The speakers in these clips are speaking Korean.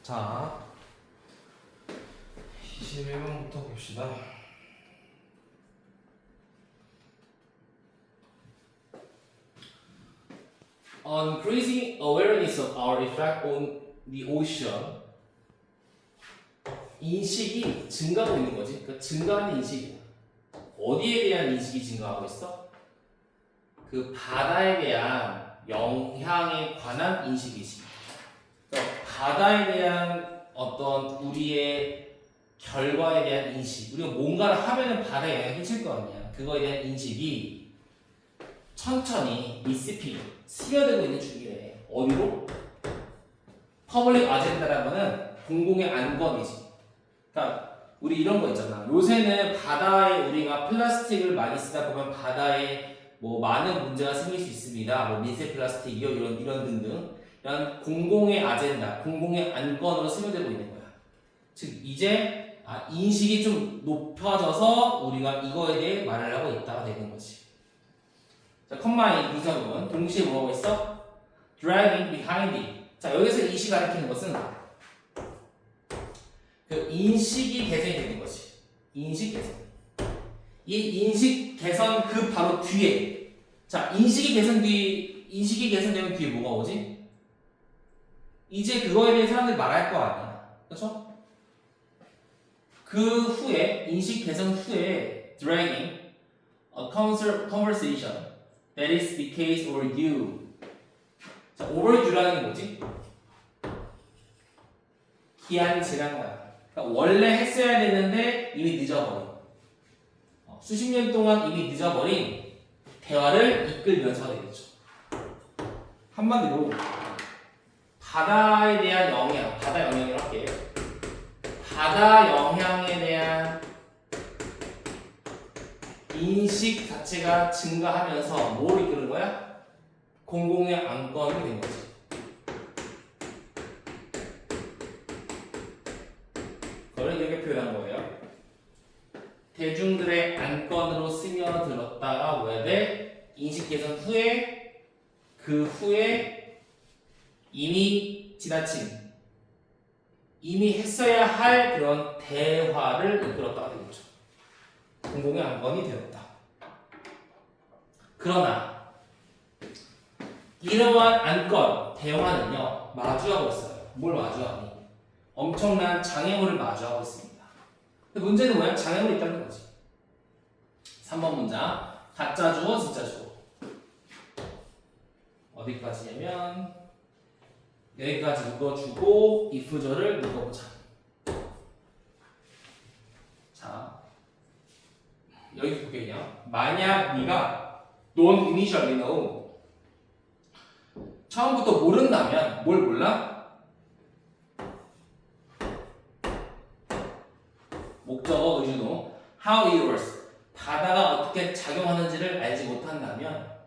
자, 21번부터 봅시다. Increasing awareness of our effect on the ocean. 인식이 증가하고 있는 거지. 그러니까 증가하는 인식이야. 어디에 대한 인식이 증가하고 있어? 그 바다에 대한 영향에 관한 인식이지. 그러니까 바다에 대한 어떤 우리의 결과에 대한 인식. 우리가 뭔가를 하면은 바다에 영향을 끼칠 거 아니야. 그거에 대한 인식이 천천히 미스피 스며들고 있는 중이래. 어디로? 퍼블릭 아젠다라는 거는 공공의 안건이지. 그러니까 우리 이런 거 있잖아. 요새는 바다에 우리가 플라스틱을 많이 쓰다 보면 바다에 뭐 많은 문제가 생길 수 있습니다. 뭐 미세 플라스틱이요, 이런 등등. 이런 공공의 아젠다, 공공의 안건으로 스며들고 있는 거야. 즉 이제 인식이 좀 높아져서 우리가 이거에 대해 말을 하고 있다가 되는 거지. 자, 컴마인 분사구문 동시에 뭐하고 있어? dragging behind it. 자, 여기서 인식 가리키는 것은 그 인식이 개선이 되는 거지. 인식 개선. 이 인식 개선 그 바로 뒤에. 자, 인식이 개선되면 뒤에 뭐가 오지? 이제 그거에 대해 사람들이 말할 거 아니야. 그렇죠? 그 후에 인식 개선 후에 dragging a conversation that is the case over you. 자, over you라는 게 뭐지? 기한이 지난 거야. 그러니까 원래 했어야 되는데 이미 늦어버린. 수십 년 동안 이미 늦어버린 대화를 이끌면서 되겠죠. 한마디로 바다에 대한 영향, 바다 영향을 할게요. 바다 영향에 대한 인식 자체가 증가하면서 뭘 이끄는 거야? 공공의 안건이 된 거지. 그걸 이렇게 표현한 거예요. 대중들의 안건으로 스며들었다가 왜 돼? 인식 개선 후에 그 후에 이미 지나친 이미 했어야 할 그런 대화를 이끌었다가 되겠죠. 공공의 안건이 되었다. 그러나 이러한 안건, 대화는요 마주하고 있어요. 뭘 마주하니? 엄청난 장애물을 마주하고 있습니다. 근데 문제는 뭐야? 장애물이 있다는 거지. 3번 문장 가짜 주어 진짜 주어 어디까지냐면 여기까지 묶어주고 if절을 묶어보자. 자, 여기 볼게요. 만약 네가 don't initially know 처음부터 모른다면 뭘 몰라? 목적어 의주동 how it works 바다가 어떻게 작용하는지를 알지 못한다면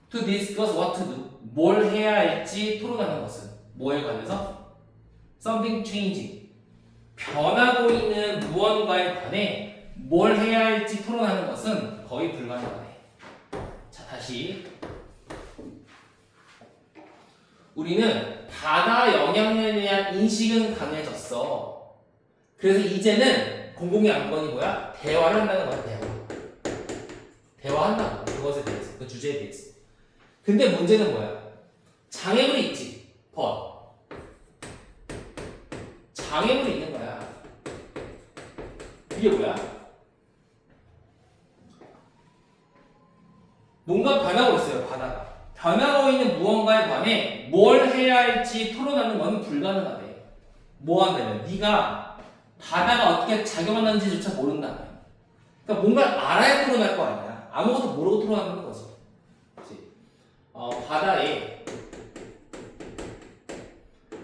to discuss what to do 뭘 해야 할지 토론하는 것은 뭐에 관해서? something changing 변하고 있는 무언가에 관해 뭘 해야 할지 토론하는 것은 거의 불가능하네. 자, 다시 우리는 바다 영향에 대한 인식은 강해졌어. 그래서 이제는 공공의 안건이 뭐야? 대화를 한다는 거야. 대화한다고 그것에 대해서 그 주제에 대해서. 근데 문제는 뭐야? 장애물이 있지. 장애물이 있는 거야. 이게 뭐야? 뭔가 변하고 있어요. 바다가. 변하고 있는 무언가에 관해 뭘 해야 할지 토론하는 건 불가능하대. 뭐 한다면? 네가 바다가 어떻게 작용하는지조차 모른다면. 그러니까 뭔가 알아야 토론할 거 아니야. 아무것도 모르고 토론하는 거지. 그치? 바다의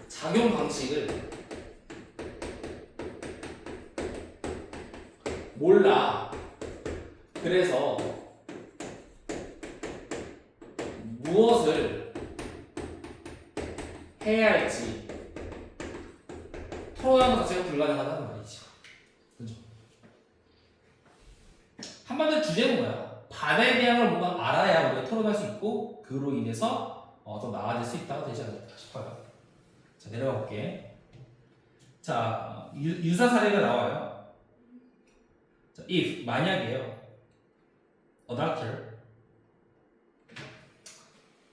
작용 방식을 몰라. 그래서 무엇을 해야 할지 토론하는 것 자체가 불가능하다는 말이지. 그죠? 한마디로 주제는 뭐야? 바다에 대한 걸 뭔가 알아야 우리가 토론할 수 있고 그로 인해서 더 나아질 수 있다고 되지 않을까 싶어요. 자, 자, 내려가 볼게. 자, 유사 사례가 나와요. 자, if 만약이에요. A doctor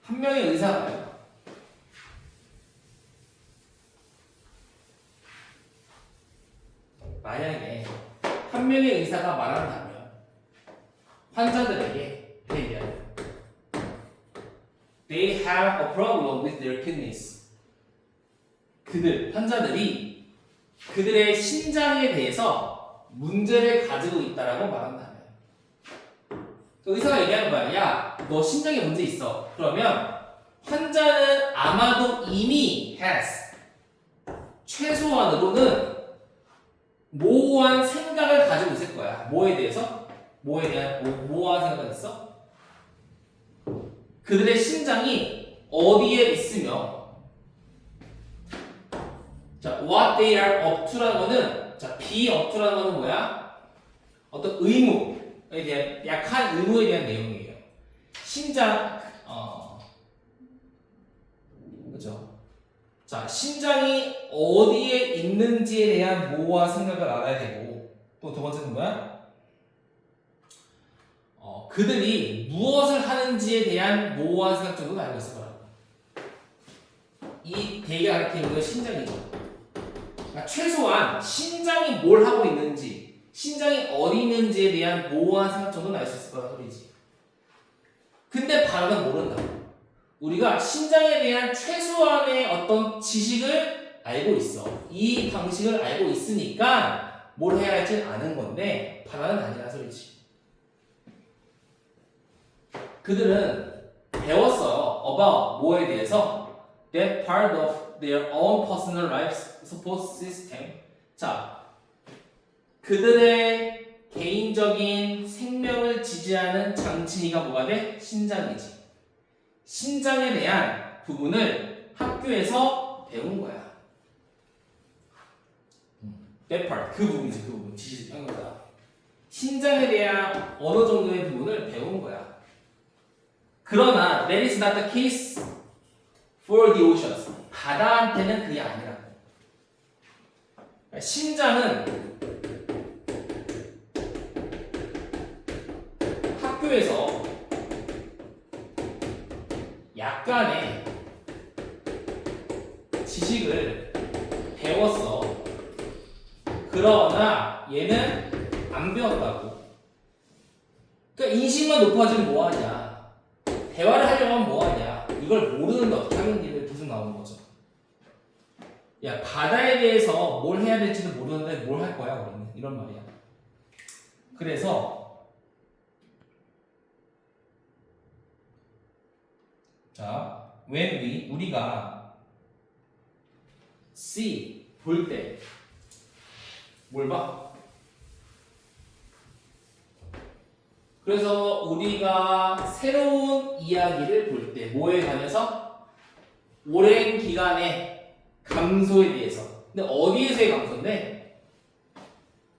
한 명의 의사가요. 만약에 한 명의 의사가 말한다면 환자들에게 대비하여 They have a problem with their kidneys. 환자들이 그들의 신장에 대해서 문제를 가지고 있다라고 말한다면 그 의사가 얘기하는 거야. 야, 너 신장에 문제 있어. 그러면 환자는 아마도 이미 has 최소한으로는 모호한 생각을 가지고 있을 거야. 뭐에 대해서? 뭐에 대한 모호한 생각을 있어? 그들의 신장이 어디에 있으며 자, what they are up to라는 거는 자, be up to라는 거는 뭐야? 어떤 의무에 대한 약한 의무에 대한 내용이에요. 신장 그죠? 자, 신장이 어디에 있는지에 대한 모호한 생각을 알아야 되고 또 두 번째는 뭐야? 그들이 무엇을 하는지에 대한 모호한 생각 정도는 알고 있을 거라고. 이 대개가 가리키는 건 신장이죠. 그러니까 최소한 신장이 뭘 하고 있는지, 신장이 어디 있는지에 대한 모호한 생각 정도는 알 수 있을 거란 소리지. 근데 바로는 모른다. 우리가 신장에 대한 최소한의 어떤 지식을 알고 있어. 이 방식을 알고 있으니까 뭘 해야 할지 아는 건데 바라는 아니란 소리지. 그들은 배웠어요. about 뭐에 대해서 that part of their own personal life support system. 자, 그들의 개인적인 생명을 지지하는 장치가 뭐가 돼? 신장이지. 신장에 대한 부분을 학교에서 배운 거야. that part 그 부분이지. 그 부분 지지한 거다. 신장에 대한 어느 정도의 부분을 배운 거야. 그러나 that is not the case for the oceans. 바다한테는 그게 아니라고. 신장은 학교에서 약간의 지식을 배웠어. 그러나 얘는 안 배웠다고. 그러니까 인식만 높아지면 뭐하냐. 대화를 하려고 하면 뭐하냐. 이걸 모르는데 어떻게 하겠니? 계속 나오는 거죠. 야, 바다에 대해서 뭘 해야 될지도 모르는데 뭘 할 거야 우리는. 이런 말이야. 그래서 자, when 우리가 see 볼 때 뭘 봐? 그래서 우리가 새로운 이야기를 볼 때 뭐에 관해서? 오랜 기간의 감소에 대해서. 근데 어디에서의 감소인데?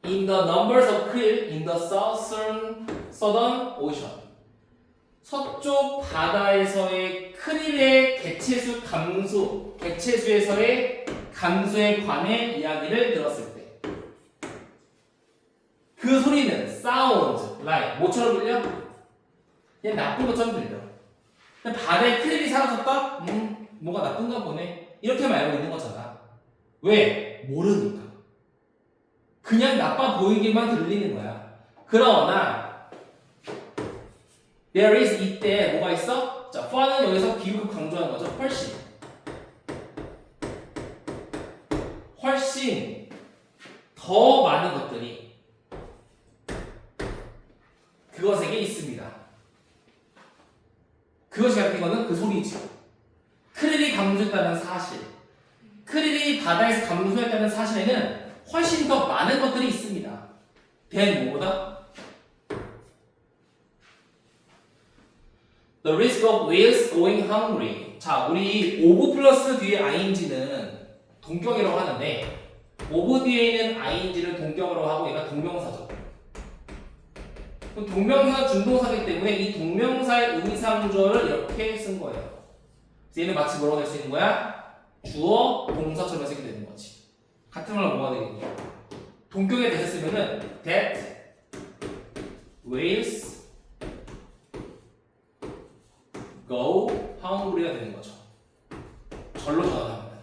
In the numbers of krill in the southern ocean. 서쪽 바다에서의 크릴의 개체수 감소, 개체수에서의 감소에 관해 이야기를 들었을 때 그 소리는 sound like 뭐처럼 들려? 그냥 나쁜 것처럼 들려. 그냥 바다에 크릴이 사라졌다? 뭐가 나쁜가 보네. 이렇게만 알고 있는 거잖아. 왜? 모르니까. 그냥 나빠 보이기만 들리는 거야. 그러나 there is 이때 뭐가 있어? 자, far는 여기서 비교급 강조하는 거죠. 훨씬 더 많은 것들이 그것에게 있습니다. 그것이 가르친 거는 그 소리지. 크릴이 감소했다는 사실, 크릴이 바다에서 감소했다는 사실에는 훨씬 더 많은 것들이 있습니다. than 뭐보다? The risk of whales going hungry. 자, 우리 of 플러스 뒤에 ing는 동격이라고 하는데 of 뒤에 있는 ing를 동격으로 하고 얘가 동명사죠. 동명사 준동사이기 때문에 이 동명사의 의미상조를 이렇게 쓴 거예요. 그래서 얘는 마치 뭐라고 될 수 있는 거야? 주어 동사처럼 쓰게 되는 거지. 같은 말로 뭐가 되겠냐? 동격에 대해서 쓰면은 that whales go hungry가 되는 거죠. 절로 전환합니다.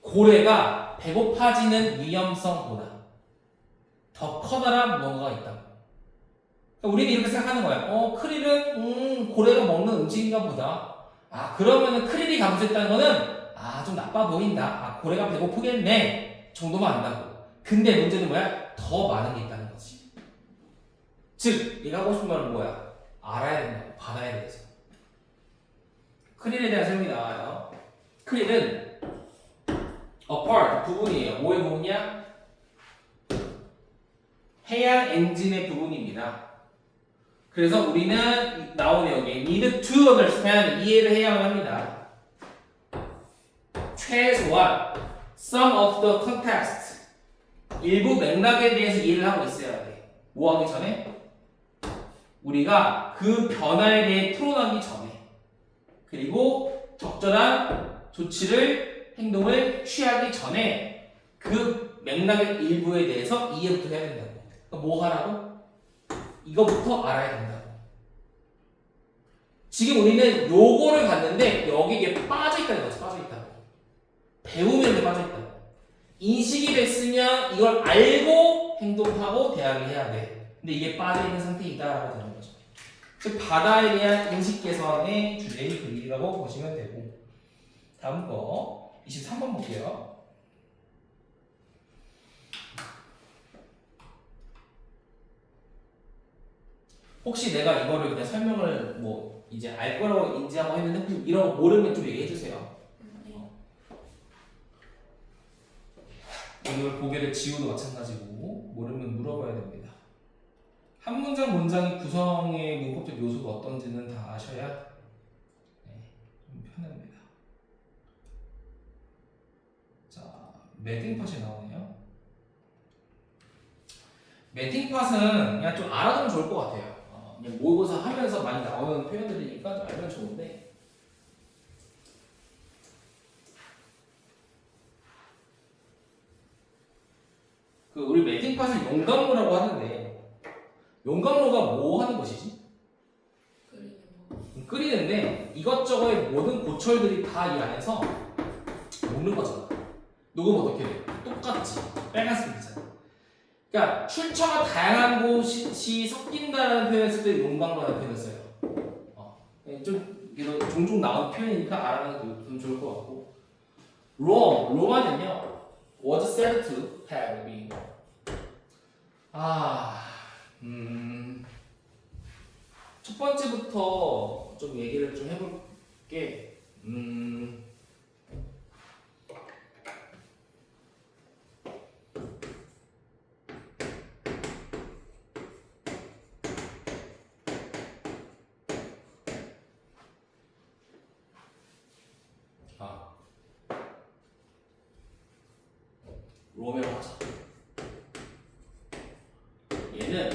고래가 배고파지는 위험성보다 더 커다란 무언가가 있다. 그러니까 우리는 이렇게 생각하는 거야. 크릴은 고래가 먹는 음식인가 보다. 아, 그러면은 크릴이 감소했다는 거는 좀 나빠 보인다. 고래가 배고프겠네 정도만 안다고. 근데 문제는 뭐야? 더 많은 게 있다는 거지. 즉, 얘가 하고 싶은 말은 뭐야? 알아야 된다고. 바다에 대해서. 크릴에 대한 설명이 나와요. 크릴은 a part, 부분이에요. 뭐의 부분이야? 해양 엔진의 부분입니다. 그래서 우리는 나오는 여기 need to understand, 이해를 해야만 합니다. 최소한 some of the context, 일부 맥락에 대해서 이해를 하고 있어야 돼. 뭐 하기 전에? 우리가 그 변화에 대해 풀어나기 전에, 그리고 적절한 조치를, 행동을 취하기 전에 그 맥락의 일부에 대해서 이해부터 해야 된다고. 그러니까 뭐 하라고? 이거부터 알아야 된다고. 지금 우리는 요거를 갔는데 여기 이게 빠져있다는 거지. 빠져있다고. 배우면 게 빠져있다고. 인식이 됐으면 이걸 알고 행동하고 대응을 해야 돼. 근데 이게 빠져있는 상태이다라고 되는 거죠. 즉 바다에 대한 인식 개선의 주제의 글이라고 보시면 되고, 다음 거 23번 볼게요. 혹시 내가 이거를 그냥 설명을 뭐 이제 알 거라고 인지하고 했는데 이런 거 모르면 좀 얘기해 주세요. 이걸 고개를 지우도 마찬가지고 모르면 물어봐야 됩니다. 한 문장이 구성의 문법적 요소가 어떤지는 다 아셔야 좀 편합니다. 자, 매딩 팟이 나오네요. 매딩 팟은 그냥 좀 알아두면 좋을 것 같아요. 그냥 모의고사 하면서 많이 나오는 표현들이니까 좀 알면 좋은데, 우리 매딩 팟을 용광로라고 하는데, 용광로가 뭐 하는 것이지? 끓이는데 이것저것의 모든 고철들이 다 이 안에서 녹는 거잖아. 녹으면 어떻게 돼? 똑같지. 빨간색이잖아. 그러니까 출처가 다양한 곳이 섞인다는 표현을 쓸 때 용광로라는 표현을 써요. 좀 종종 나오는 표현이니까 알아가는 게 좋을 것 같고, 로마는요 was said to have been. 첫 번째부터 좀 얘기를 좀 해볼게. 로메오 하자. 얘는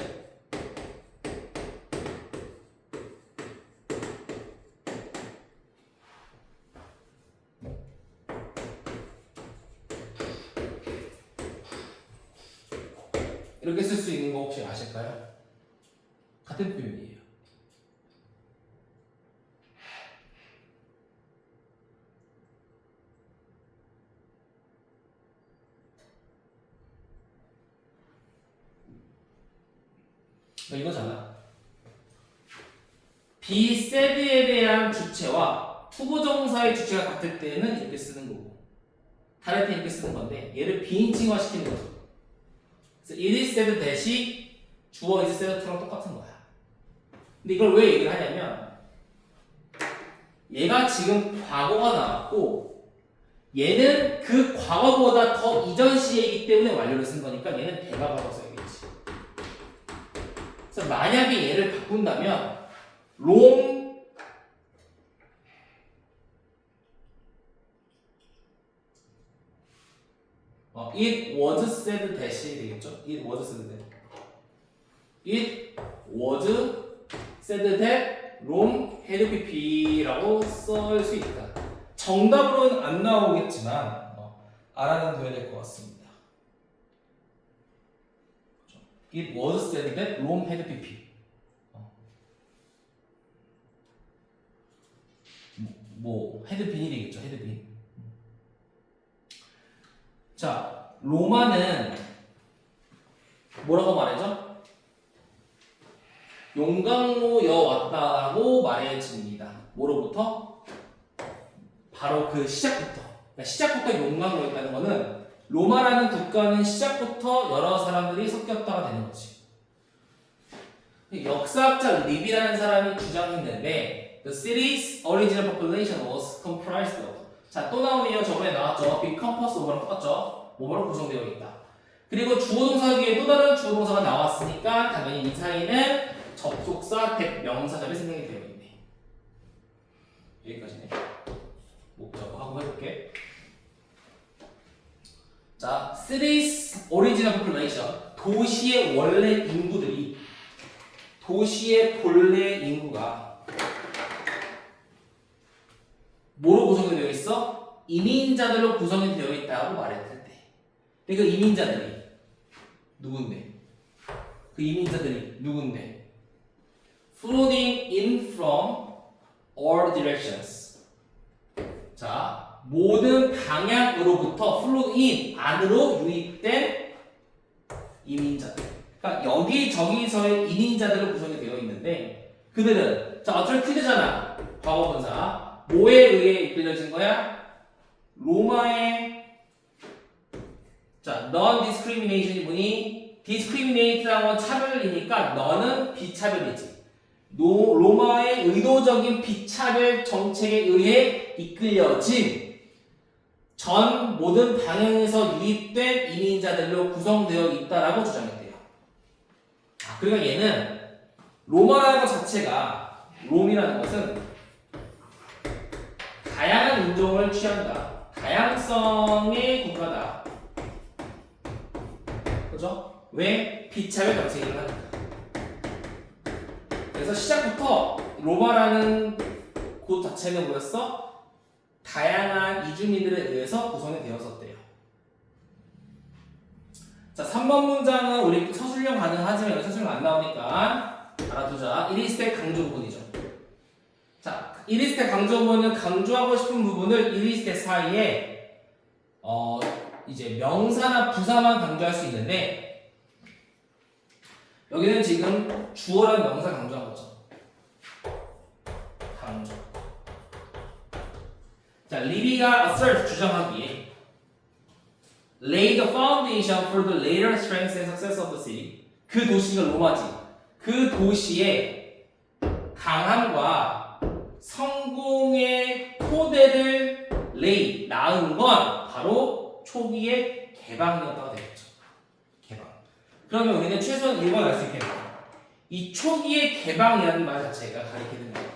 이렇게 쓸 수 있는 거 혹시 아실까요? 같은 표현이에요. 이거잖아. be said에 대한 주체와 투부정사의 주체가 같을 때는 이렇게 쓰는 거고, 다를 때 이렇게 쓰는 건데, 얘를 비인칭화 시키는 거죠. 그래서 it is said that이 주어 is said to랑 똑같은 거야. 근데 이걸 왜 얘기를 하냐면, 얘가 지금 과거가 나왔고 얘는 그 과거보다 더 이전 시이기 때문에 완료를 쓴 거니까 얘는 대과거로 써야겠지. 그래서 만약에 얘를 바꾼다면 long it was said that이 되겠죠? It was said that. It was said that Rome had PP라고 쓸 수 있다. 정답으로는 안 나오겠지만 알아는 둬야 될 것 같습니다. It was said that Rome had PP. 뭐 헤드빈이 되겠죠. 헤드빈. 자, 로마는 뭐라고 말하죠? 용광로여 왔다라고 말해집니다. 뭐로부터? 바로 그 시작부터. 그러니까 시작부터 용광로였다는 거는 로마라는 국가는 시작부터 여러 사람들이 섞였다가 되는 거지. 역사학자 리비라는 사람이 주장했는데 The city's original population was comprised of. 자, 또 나오네요. 저번에 나왔죠. Big campus over랑 똑같죠. 뭐로 구성되어 있다. 그리고 주어동사 뒤에 또 다른 주어동사가 나왔으니까 당연히 이 사이는 접속사, 대명사절이 생략이 되어 있네. 여기까지네. 목적어 하고 해볼게. 자, city's original population. 도시의 원래 인구들이 도시의 본래 인구가 뭐로 구성이 되어 있어? 이민자들로 구성이 되어 있다고 말했을 때. 그러니까 이민자들이 누군데? 그 이민자들이 누군데? Flooding in from all directions. 자, 모든 방향으로부터 flood in 안으로 유입된 이민자들. 그러니까 여기저기서의 이민자들로 구성이 되어 있는데 그들은 자 어차피 퀴즈잖아. 과거분사. 뭐에 의해 이끌려진 거야? 로마의 자, non-discrimination이 뭐니? discriminate라는 건 차별이니까 너는 비차별이지. 로마의 의도적인 비차별 정책에 의해 이끌려진 전 모든 방향에서 유입된 이민자들로 구성되어 있다라고 주장했대요. 그러니까 얘는 로마라는 것 자체가 롬이라는 것은 다양한 인종을 취한다. 다양성의 국가다. 그죠? 왜? 비차별 정책을 하니까. 그래서 시작부터 로마라는 곳 자체는 뭐였어? 다양한 이주민들에 의해서 구성이 되었었대요. 자, 3번 문장은 우리 서술형 가능하지만 여기 서술형 안 나오니까 알아두자. 1인스택 강조 부분이죠. 자, 1인스택 강조 부분은 강조하고 싶은 부분을 1인스택 사이에 이제 명사나 부사만 강조할 수 있는데 여기는 지금 주어라는 명사 강조한 거죠. 강조. 자, 리비가 assert 주장하기에 lay the foundation for the later strength and success of the city. 그 도시가 로마지. 그 도시의 강함과 성공의 토대를 낳은 건 바로 초기의 개방이었다가 되겠죠. 개방. 그러면 우리는 최소한 1번 알 수 있겠네요. 이 초기의 개방이라는 말 자체가 가리키는 거예요.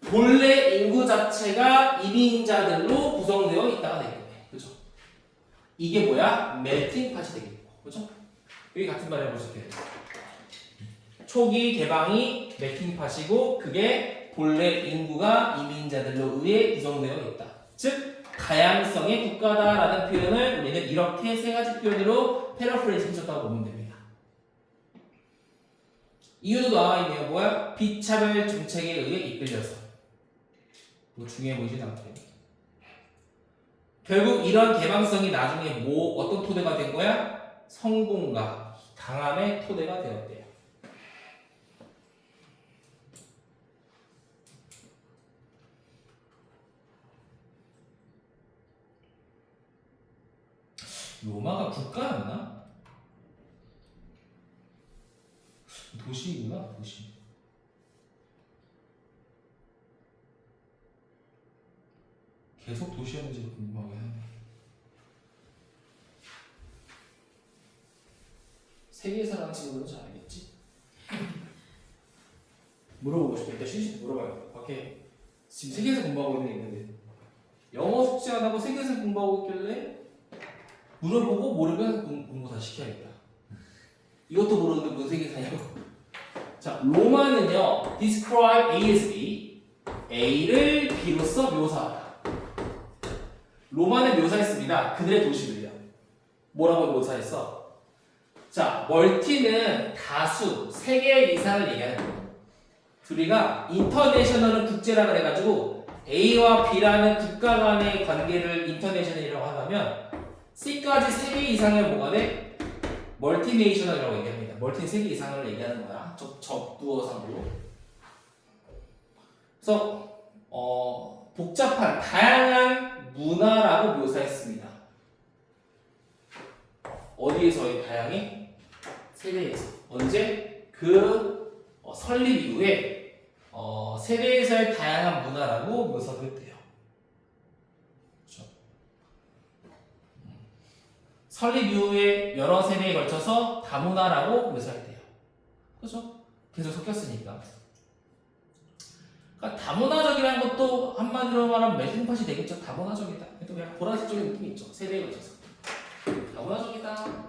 본래 인구 자체가 이민자들로 구성되어 있다가 되겠네. 그죠? 이게 뭐야? 멜팅 팟이 되겠고. 그죠? 여기 같은 말 해볼 수 있겠네요. 초기 개방이 멜팅 팟이고 그게 본래 인구가 이민자들로 의해 구성되어 있다. 즉 다양성의 국가다라는 표현을 우리는 이렇게 세 가지 표현으로 패러프레이즈 해줬다고 보면 됩니다. 이유도 나와 있네요. 뭐야? 비차별 정책에 의해 이끌려서. 뭐 중요해 보이진 않게. 결국 이런 개방성이 나중에 어떤 토대가 된 거야? 성공과 강함의 토대가 되었대요. 로마가 국가였나? 도시구나, 도시. 계속 도시였는지도 궁금하긴 하네. 세계에 사는 친구들은 잘 알겠지? 물어보고 싶어. 일단 쉬쉬 물어봐요. 밖에 지금 세계에서 공부하고 있는 게 있는데 영어 숙제 안 하고 세계에서 공부하고 있길래 물어보고 모르면 공부 다 시켜야겠다. 이것도 모르는데 무슨 세계사냐고. 자, 로마는요. describe ASB A를 B로서 묘사하다. 로마는 묘사했습니다. 그들의 도시를요. 뭐라고 묘사했어? 자, 멀티는 다수, 3개 이상을 얘기하는 거예요. 우리가 인터내셔널은 국제라 그래가지고 A와 B라는 국가 간의 관계를 인터내셔널이라고 하면 C까지 3개 이상을 뭐가 돼? 멀티네이셔널이라고 얘기합니다. 멀티 3개 이상을 얘기하는 거야. 접두어상으로. 그래서 복잡한 다양한 문화라고 묘사했습니다. 어디에서의 다양해? 세대에서. 언제? 그 설립 이후에 세대에서의 다양한 문화라고 묘사를 했대요. 그렇죠? 설립 이후에 여러 세대에 걸쳐서 다문화라고 묘사했대요. 그렇죠? 계속 섞였으니까. 그러니까 다문화적이라는 것도 한마디로 말하면 멜팅팟이 되겠죠. 다문화적이다. 또 그냥 보라색적인 느낌이 있죠. 세대에 걸쳐서. 다문화적이다.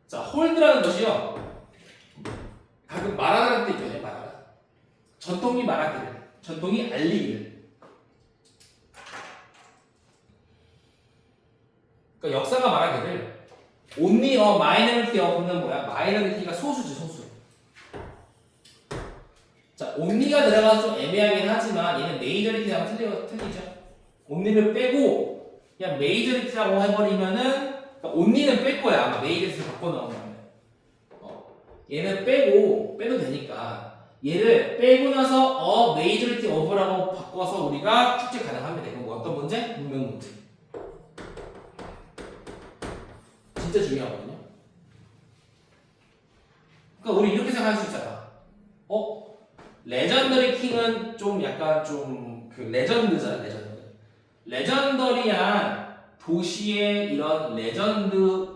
자, 홀드라는 것이요. 가끔 말하는 때 있잖아요. 말하는. 전통이 말하기를. 전통이 알리기를. 그러니까 역사가 말하기를 only a minority of는 뭐야? minority가 소수지, 소수. 자, only가 들어가서 좀 애매하긴 하지만 얘는 majority랑 틀리죠. only를 빼고 그냥 majority라고 해버리면은 그러니까 only는 뺄 거야. 아마 majority를 바꿔 넣으면. 얘는 빼도 되니까 얘를 빼고 나서 majority of라고 바꿔서 우리가 축제 가능합니다. 이건 뭐 어떤 문제? 문명 문제. 진짜 중요하거든요. 그러니까 우리 이렇게 생각할 수 있잖아. 레전더리 킹은 좀 약간 좀 그 레전드잖아, 레전드. 레전더리한 도시의 이런 레전드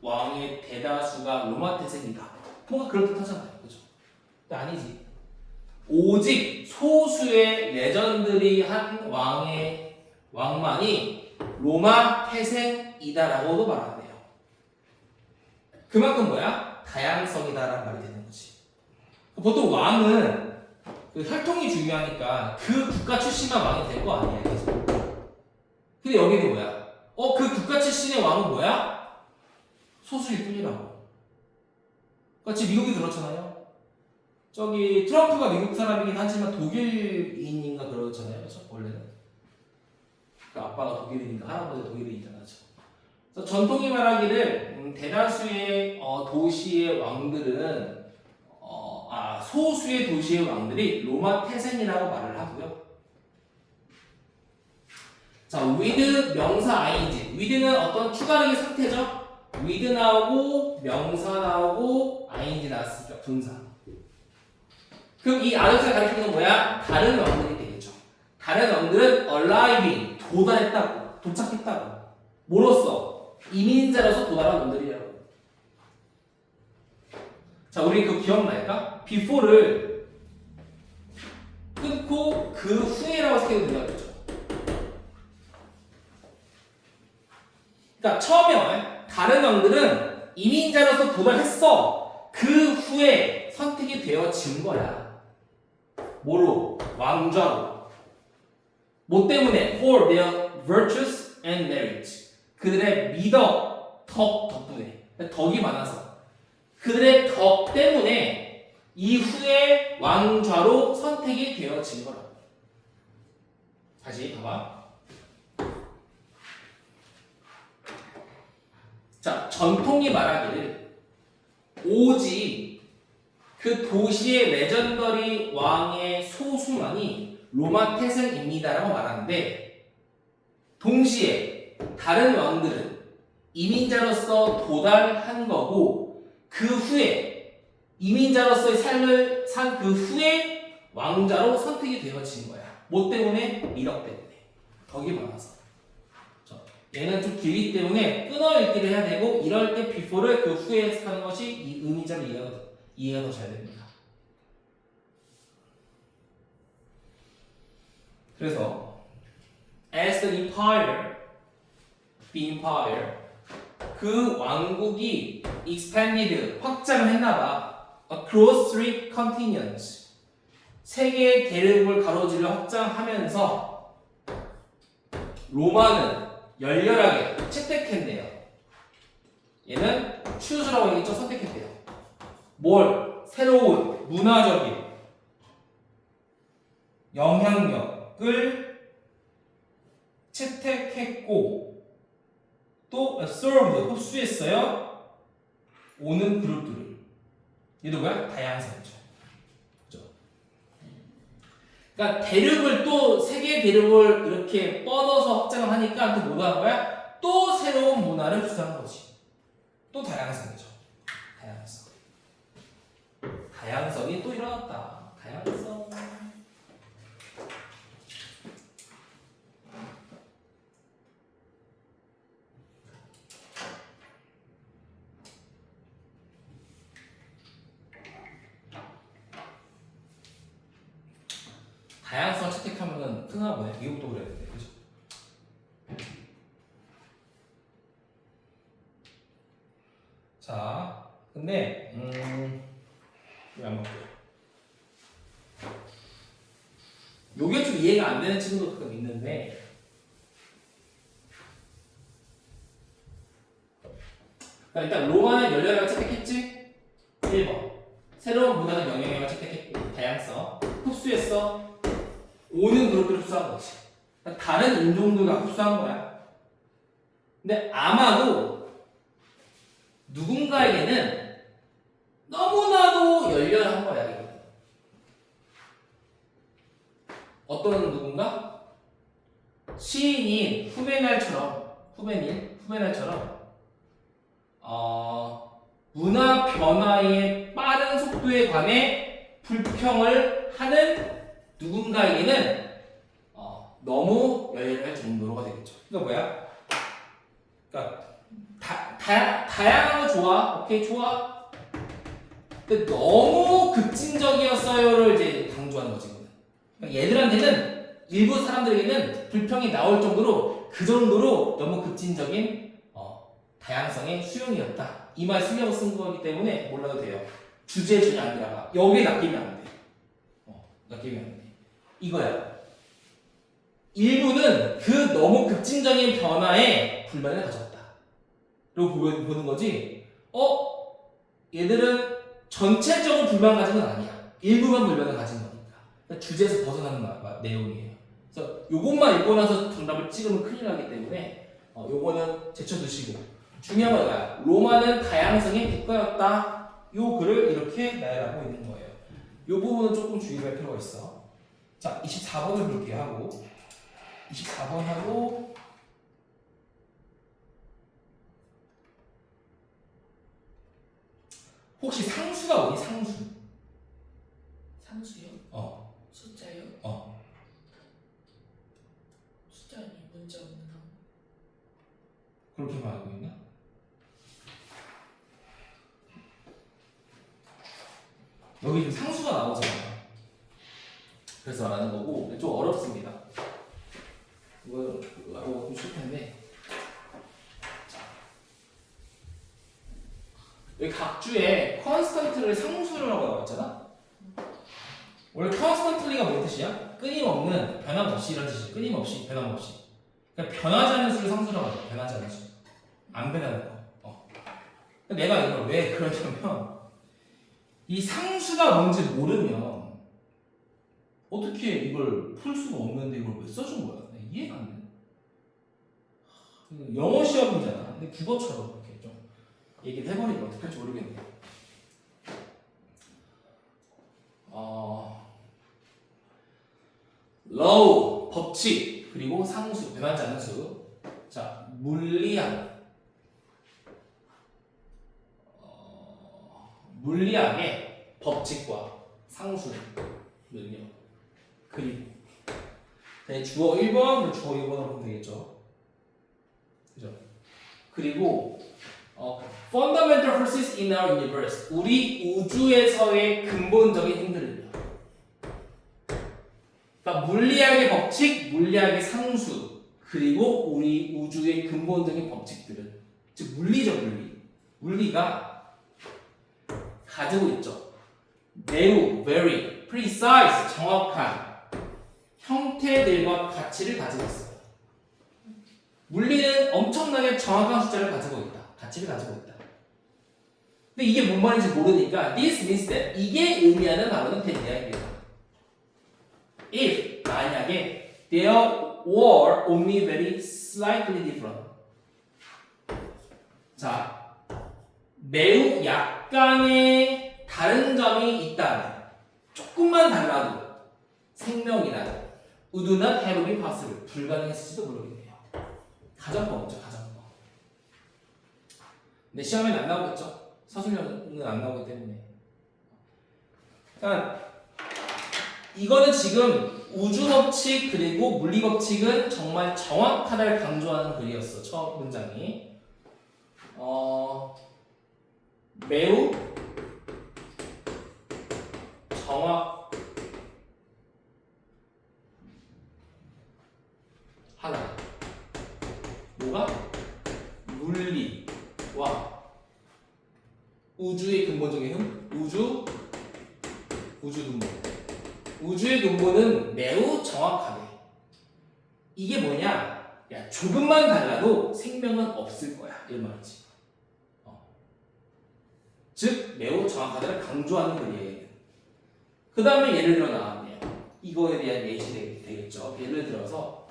왕의 대다수가 로마 태생이다. 뭔가 그럴 듯하잖아요, 그죠? 근데 아니지. 오직 소수의 레전드리한 왕만이 로마 태생이다라고도 말한대요. 그만큼 뭐야? 다양성이다라는 말이 되는 거지. 보통 왕은 그 혈통이 중요하니까 그 국가 출신만 왕이 될 거 아니야, 계속. 근데 여기는 뭐야? 그 국가 출신의 왕은 뭐야? 소수일 뿐이라고. 그러니까 지금 미국이 그렇잖아요. 저기 트럼프가 미국 사람이긴 하지만 독일인인가 그러잖아요, 그렇죠? 원래는. 그 아빠가 독일인인가 할아버지가 독일인이잖아, 그렇죠? 그래서 전통이 말하기를 대다수의 도시의 왕들은 소수의 도시의 왕들이 로마 태생이라고 말을 하고요. 자, with 명사 ing. with는 어떤 추가적인 상태죠. with 나오고 명사 나오고 ing 나왔으니까 분사. 그럼 이 아동사가 가리키는 건 뭐야? 다른 왕들이 되겠죠. 다른 왕들은 arriving, 도달했다고, 도착했다고. 뭐로써? 이민자로서 도달한 왕들이라고. 자, 우리 그거 기억날까? before를 끊고 그 후에라고 생각이 들어가겠죠. 그러니까 처음에 다른 왕들은 이민자로서 도달했어. 그 후에 선택이 되어진 거야. 뭐로? 왕좌로. 뭐 때문에? For their virtues and merit. 그들의 미덕, 덕분에. 덕이 많아서. 그들의 덕 때문에 이후에 왕좌로 선택이 되어진 거라고. 다시 봐봐. 자, 전통이 말하기를 오직 그 도시의 레전더리 왕의 소수만이 로마 태생입니다라고 말하는데 동시에 다른 왕들은 이민자로서 도달한 거고 그 후에 이민자로서의 삶을 산 그 후에 왕자로 선택이 되어진 거야. 뭐 때문에? 미덕 때문에. 덕이 많아서. 얘는 좀 길기 때문에 끊어 읽기를 해야 되고 이럴 때 before를 그 후에 하는 것이 이 의미자로 이해가 더 잘 됩니다. 그래서 as the empire 그 왕국이 expanded 확장을 했나봐. across three continents. 세 개의 대륙을 가로질러 확장하면서 로마는 열렬하게 채택했네요. 얘는 choose라고 얘기했죠. 선택했대요. 뭘? 새로운 문화적인 영향력을 채택했고 또 absorbed, 흡수했어요. 오는 그룹들을. 얘도 뭐야? 다양성이죠. 그죠? 그러니까 대륙을 또 세 개의 대륙을 이렇게 뻗어서 확장을 하니까 또 뭐가 하는 거야? 또 새로운 문화를 흡수한 거지. 또 다양성이죠. 다양성. 다양성이 또 일어났다. 다양성. 다양성을 채택하면은 흔하나 보네. 미국도 그랬는데, 그죠? 자, 근데 왜 안 먹고요? 요게 좀 이해가 안 되는 친구도 가끔 있는데, 그러니까 일단 로마는 열렬하게 채택했지? 1번. 새로운 문화적 영향력을 채택했고, 다양성. 흡수했어. 오는 그룹들을 흡수한 거지. 그러니까 다른 인종들과 흡수한 거야. 근데 아마도 누군가에게는 너무나도 열렬한 거야, 이거. 어떤 누군가? 시인인 후메날처럼 문화 변화의 빠른 속도에 관해 불평을 하는 누군가에게는 너무 열렬할 정도로가 되겠죠. 그러니까 뭐야? 그러니까 다양한 거 좋아. 오케이, 좋아. 근데 너무 급진적이었어요를 이제 강조하는 거지. 그러니까 얘들한테는 일부 사람들에게는 불평이 나올 정도로 그 정도로 너무 급진적인 다양성의 수용이었다. 이 말 쓰려고 쓴 거기 때문에 몰라도 돼요. 주제에 전혀 안 들어가. 여기에 낚이면 안 돼. 낚이면 안 돼. 이거야. 일부는 그 너무 급진적인 변화에 불만을 가졌다. 라고 보는 거지. 얘들은 전체적으로 불만 가진 건 아니야. 일부만 불만을 가진 거니까. 그러니까 주제에서 벗어나는 내용이에요. 그래서 요것만 읽고 나서 정답을 찍으면 큰일 나기 때문에 요거는 제쳐두시고. 중요한 건 뭐야? 로마는 다양성의 국가였다. 요 글을 이렇게 나열하고 있는 거예요. 요 부분은 조금 주의할 필요가 있어. 자, 24번을 볼게요. 하고 24번 하고 혹시 상수가 뭐니? 상수. 상수요? 숫자요? 숫자 아니 문자 없는 항. 그렇게만 알고 있나? 여기 지금 상수가 나오잖아. 그래서 말하는 거고 좀 어렵습니다. 이거 좀 쉬울 텐데. 자, 여기 각주에 컨스턴트를 상수라고 나왔잖아. 원래 컨스턴트리가 뭔 뜻이야? 끊임없는, 변함없이 이런 뜻이지. 끊임없이, 변함없이. 그러니까 변하지 않는 수를 상수라고 하죠. 변하지 않는 수. 안 변하는 거. 내가 이걸 왜 그러냐면 이 상수가 뭔지 모르면 어떻게 이걸 풀 수가 없는데 이걸 왜 써준 거야? 이해가 안 돼. 영어 시험이잖아. 근데 국어처럼 이렇게 좀 얘기를 해버리면 어떻게 할지 모르겠네. law, 법칙, 그리고 상수, 변하지 않는 수. 자, 물리학의 법칙과 상수는요. 그리고 주어 1번, 주어 2번으로 보면 되겠죠. 그죠? 그리고 fundamental forces in our universe, 우리 우주에서의 근본적인 힘들은요. 그러니까 물리학의 법칙, 물리학의 상수, 그리고 우리 우주의 근본적인 법칙들은, 즉 물리적 물리가 가지고 있죠. 매우 very precise 정확한 형태들과 가치를 가지고 있어요. 물리는 엄청나게 정확한 숫자를 가지고 있다. 가치를 가지고 있다. 근데 이게 뭔 말인지 모르니까 this means that 이게 의미하는 바로는 된이야입니다. If 만약에 there were only very slightly different. 자, 매우 약간의 다른 점이 있다면 조금만 달라도 생명이란 would not have been possible. 불가능했을지도 모르겠네요. 가정법이죠, 가정법. 근데 시험에는 안 나오겠죠? 서술형은 안 나오기 때문에. 그러니까 이거는 지금 우주 법칙 그리고 물리 법칙은 정말 정확하다를 강조하는 글이었어. 처음 문장이. 매우 정확하다. 뭐가? 물리와 우주의 근본적인 우주 근본. 우주의 근본은 매우 정확하게. 이게 뭐냐? 야, 조금만 달라도 생명은 없을 거야. 이런 말이지. 즉, 매우 정확하다를 강조하는 글이에요. 그 다음에 예를 들어 나왔네요. 이거에 대한 예시 되겠죠. 예를 들어서,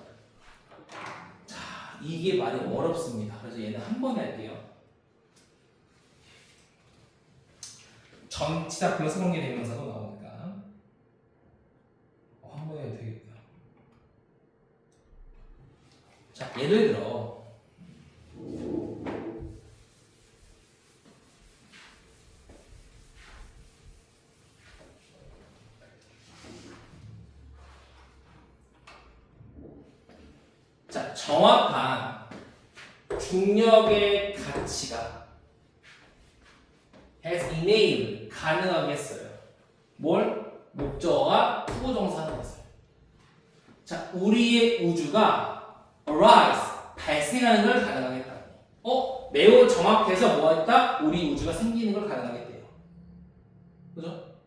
자, 이게 많이 어렵습니다. 그래서 얘는 한 번에 할게요. 전치사 플러스 관계 대명사도 나오니까 한 번에 해도 되겠다. 자, 예를 들어 자, 정확한 중력의 가치가 has enabled 가능하게 했어요. 뭘? 목적어가 투부정사하는 것을. 자, 우리의 우주가 arise 발생하는 걸 가능하게 했다. 매우 정확해서 뭐 했다? 우리 우주가 생기는 걸 가능하게 했대요. 그죠?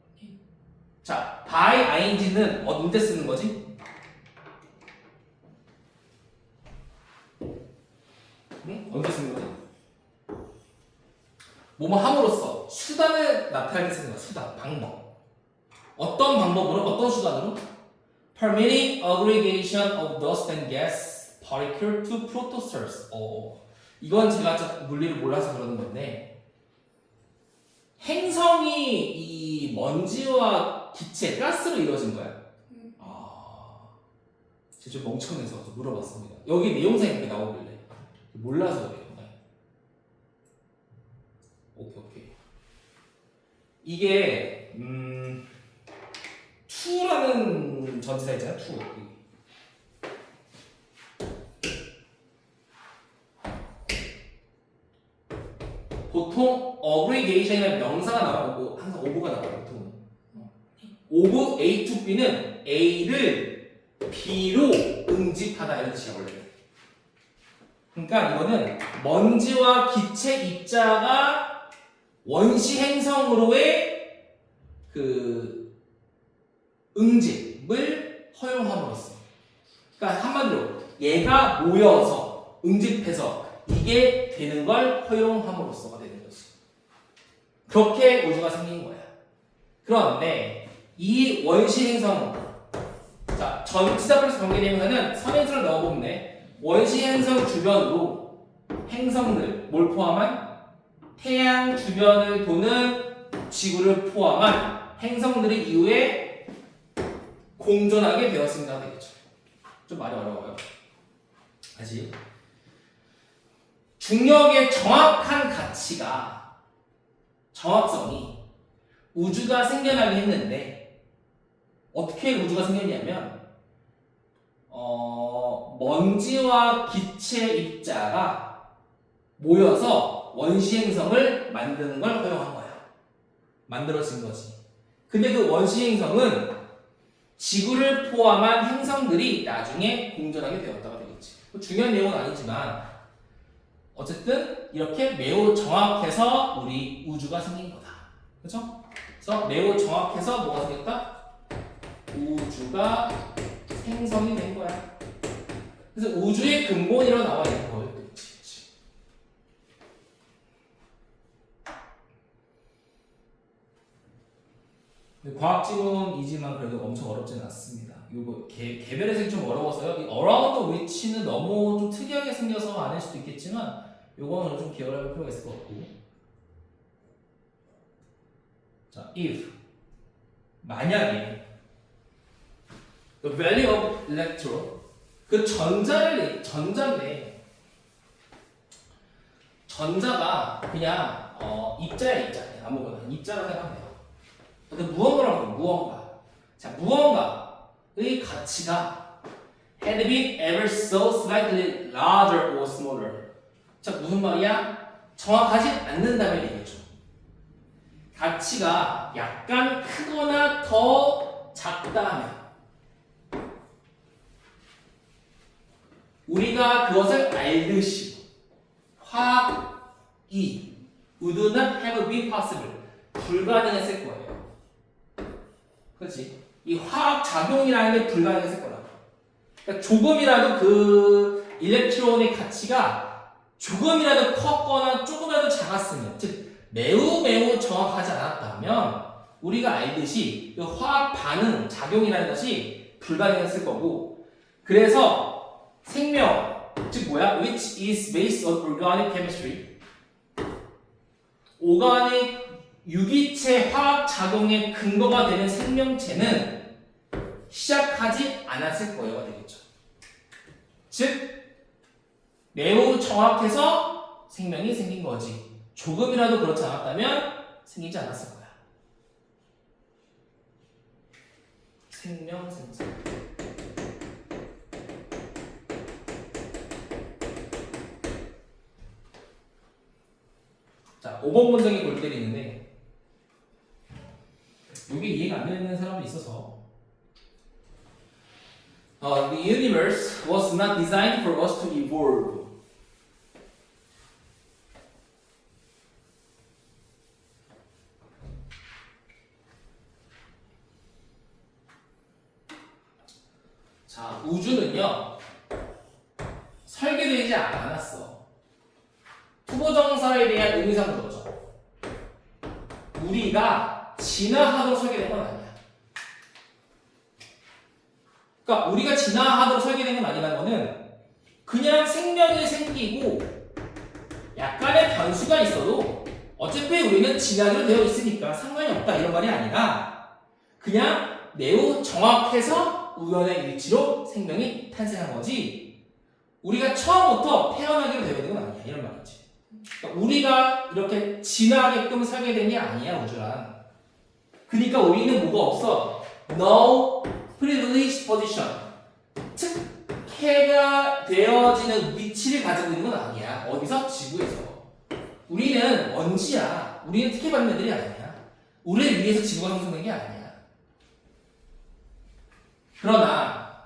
자, by ing는 언제 쓰는 거지? 응? 언제 쓰는 거지? 뭐뭐 함으로써 수단을 나타낼 때 쓰는 거야. 수단, 방법. 어떤 방법으로? 어떤 수단으로? Permitting aggregation of dust and gas particle to protostars. 이건 제가 물리를 몰라서 그러는 건데 행성이 이 먼지와 기체, 가스로 이루어진 거야. 제가 좀 멍청해서 물어봤습니다. 여기 내용상에 그렇게 나오길래 몰라서 그래요. 오케이. 이게 to라는 전치사 있잖아요. to. 보통 aggregation이라는 명사가 나오고 항상 ove가 나와요. 보통. of A to B는 A를 B로 응집하다 이런 뜻이야 원래. 그러니까 이거는 먼지와 기체 입자가 원시 행성으로의 그 응집을 허용함으로써. 그러니까 한마디로 얘가 모여서 응집해서 이게 되는 걸 허용함으로써가 되는 거지. 그렇게 우주가 생긴 거야. 그런데 이 원시 행성, 자, 전치사 플러스 관계대명사는 선행사를 넣어보면 돼. 원시 행성 주변으로 행성들, 뭘 포함한? 태양 주변을 도는 지구를 포함한 행성들이 이후에 공존하게 되었습니다. 되겠죠. 좀 말이 어려워요. 다시. 중력의 정확한 가치가, 정확성이 우주가 생겨나게 했는데 어떻게 우주가 생겼냐면 먼지와 기체 입자가 모여서 원시 행성을 만드는 걸 허용한 거야. 만들어진 거지. 근데 그 원시 행성은 지구를 포함한 행성들이 나중에 공존하게 되었다가 되겠지. 중요한 내용은 아니지만 어쨌든 이렇게 매우 정확해서 우리 우주가 생긴 거다. 그렇죠? 그래서 매우 정확해서 뭐가 생겼다? 우주가 생성이 된 거야. 그래서 우주의 근본이라고 나와 있는 거예요. 그치. 과학 지문이지만 그래도 엄청 어렵지는 않습니다. 이거 개별 해석이 좀 어려워서요. 이 around which는 너무 좀 특이하게 생겨서 안 할 수도 있겠지만 요거는 좀 기억을 할 필요가 있을 것 같고. 자, if 만약에 the value of electron 그 전자인데 전자가 그냥 입자야 입자 아무거나 입자라고 생각하면 돼요. 근데 무언가 자 무언가의 가치가 had been ever so slightly larger or smaller 자 무슨 말이야? 정확하지 않는다면 얘기죠. 가치가 약간 크거나 더 작다 하면 우리가 그것을 알듯이 화학이 would not have been possible 불가능했을 거예요. 그렇지? 이 화학 작용이라는 게 불가능했을 거라고. 그러니까 조금이라도 그 일렉트론의 가치가 조금이라도 컸거나 조금이라도 작았으면, 즉 매우 정확하지 않았다면 우리가 알듯이 그 화학 반응, 작용이라는 것이 불가능했을 거고. 그래서 생명, 즉 뭐야? Which is based on organic chemistry. 오가닉 유기체 화학 작용의 근거가 되는 생명체는 시작하지 않았을 거예요가 되겠죠. 즉 매우 정확해서 생명이 생긴 거지. 조금이라도 그렇지 않았다면 생기지 않았을 거야. 생명 생성. 자, 5번 문장에 골 때리는데 이게 이해가 안 되는 사람이 있어서 The universe was not designed for us to evolve. 자, 우주는요 설계되지 않았어. 투보정사에 대한 의미상 그거죠. 우리가 진화하도록 설계된 건 아니야. 그러니까 우리가 진화하도록 설계된 건 아니라는 거는 그냥 생명이 생기고 약간의 변수가 있어도 어차피 우리는 진화로 되어 있으니까 상관이 없다 이런 말이 아니라 그냥 매우 정확해서 우연의 일치로 생명이 탄생한 거지 우리가 처음부터 태어나기로 되어 있는 건 아니야 이런 말이지. 그러니까 우리가 이렇게 진화하게끔 설계된 게 아니야 우주란. 그러니까 우리는 뭐가 없어. No privileged position. 특혜가 되어지는 위치를 가지고 있는 건 아니야. 어디서? 지구에서. 우리는 먼지야. 우리는 특혜받는 애들이 아니야. 우리를 위해서 지구가 형성된 게 아니야. 그러나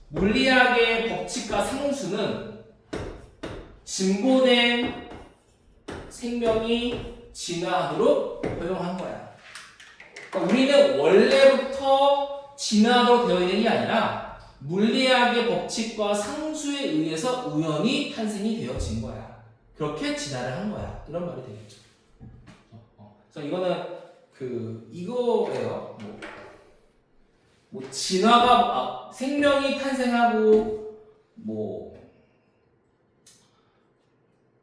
물리학의 법칙과 상수는 진보된 생명이 진화하도록 허용한 거야. 그러니까 우리는 원래부터 진화하도록 되어 있는 게 아니라 물리학의 법칙과 상수에 의해서 우연히 탄생이 되어진 거야. 그렇게 진화를 한 거야. 이런 말이 되겠죠. 그래서 이거는 이거예요. 뭐 진화가 생명이 탄생하고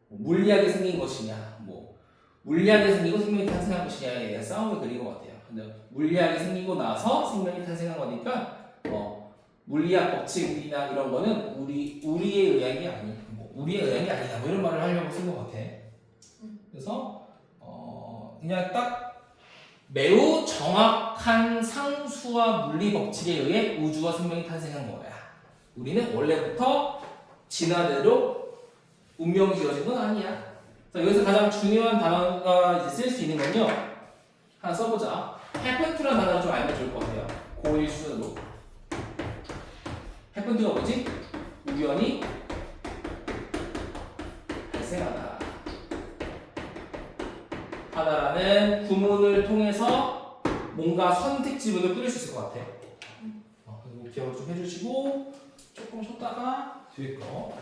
물리학이 생긴 것이냐, 물리학이 생기고 생명이 탄생한 것이냐에 대한 싸움을 그린 것 같아요. 근데 물리학이 생기고 나서 생명이 탄생한 거니까 물리학 법칙이나 이런 거는 우리의 의학이 아니, 우리의 의학이 아니다. 뭐 이런 말을 하려고 쓴 것 같아. 그래서 그냥 딱 매우 정확한 상수와 물리 법칙에 의해 우주와 생명이 탄생한 거야. 우리는 원래부터 진화대로 운명이 지어진 건 아니야. 자, 여기서 가장 중요한 단어가 이제 쓸 수 있는 건요. 하나 써보자. happen to라는 단어를 좀 알면 좋을 것 같아요. 고1 수준으로. happen to가 뭐지? 우연히 발생하다. 하다라는 지문을 통해서 뭔가 선택 지문을 뿌릴 수 있을 것 같아. 그리고 기억을 좀 해주시고 조금 쉬었다가 뒤에 거.